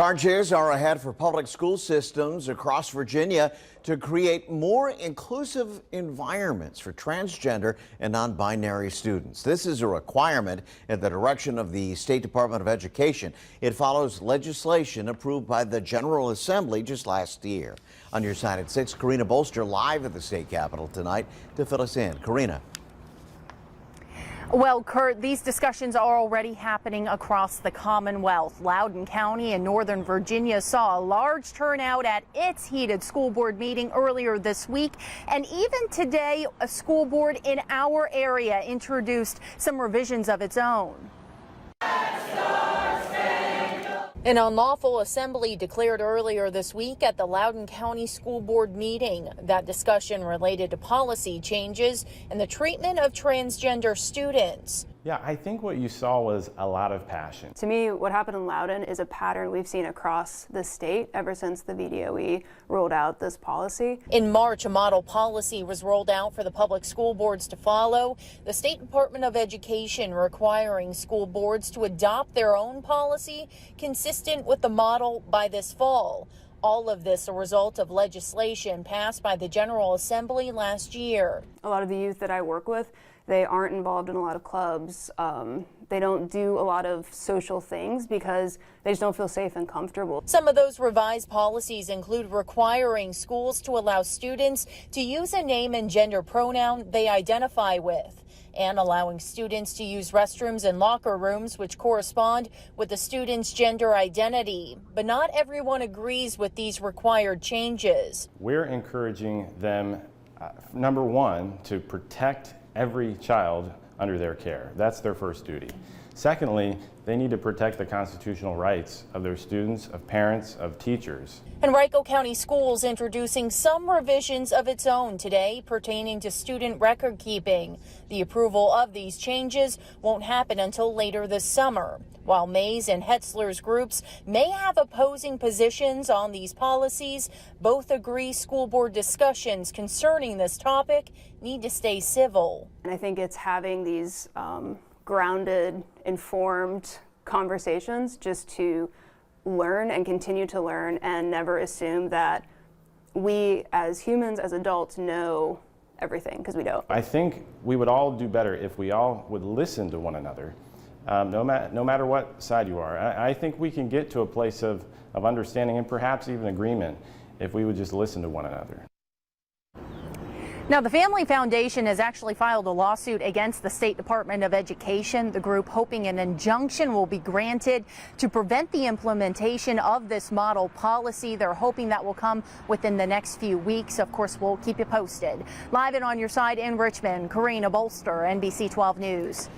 Charges are ahead for public school systems across Virginia to create more inclusive environments for transgender and non-binary students. This is a requirement in the direction of the State Department of Education. It follows legislation approved by the General Assembly just last year. On your side at 6, Karina Bolster live at the state capitol tonight to fill us in. Karina. Well, Kurt, these discussions are already happening across the Commonwealth. Loudoun County in Northern Virginia saw a large turnout at its heated school board meeting earlier this week. And even today, a school board in our area introduced some revisions of its own. An unlawful assembly declared earlier this week at the Loudoun County School Board meeting. That discussion related to policy changes and the treatment of transgender students. Yeah, I think what you saw was a lot of passion. To me, what happened in Loudoun is a pattern we've seen across the state ever since the VDOE rolled out this policy. In March, a model policy was rolled out for the public school boards to follow. The State Department of Education requiring school boards to adopt their own policy consistent with the model by this fall. All of this a result of legislation passed by the General Assembly last year. A lot of the youth that I work with, they aren't involved in a lot of clubs. They don't do a lot of social things because they just don't feel safe and comfortable. Some of those revised policies include requiring schools to allow students to use a name and gender pronoun they identify with, and allowing students to use restrooms and locker rooms which correspond with the student's gender identity. But not everyone agrees with these required changes. We're encouraging them, number one, to protect every child under their care. That's their first duty. Secondly, they need to protect the constitutional rights of their students, of parents, of teachers. And Henrico County Schools introducing some revisions of its own today pertaining to student record keeping. The approval of these changes won't happen until later this summer. While Mays and Hetzler's groups may have opposing positions on these policies, both agree school board discussions concerning this topic need to stay civil. And I think it's having these grounded, informed conversations just to learn and continue to learn and never assume that we as humans, as adults, know everything, because we don't. I think we would all do better if we all would listen to one another, no matter what side you are. I think we can get to a place of understanding and perhaps even agreement if we would just listen to one another. Now, the Family Foundation has actually filed a lawsuit against the State Department of Education, the group hoping an injunction will be granted to prevent the implementation of this model policy. They're hoping that will come within the next few weeks. Of course, we'll keep you posted. Live and on your side in Richmond, Karina Bolster, NBC 12 News.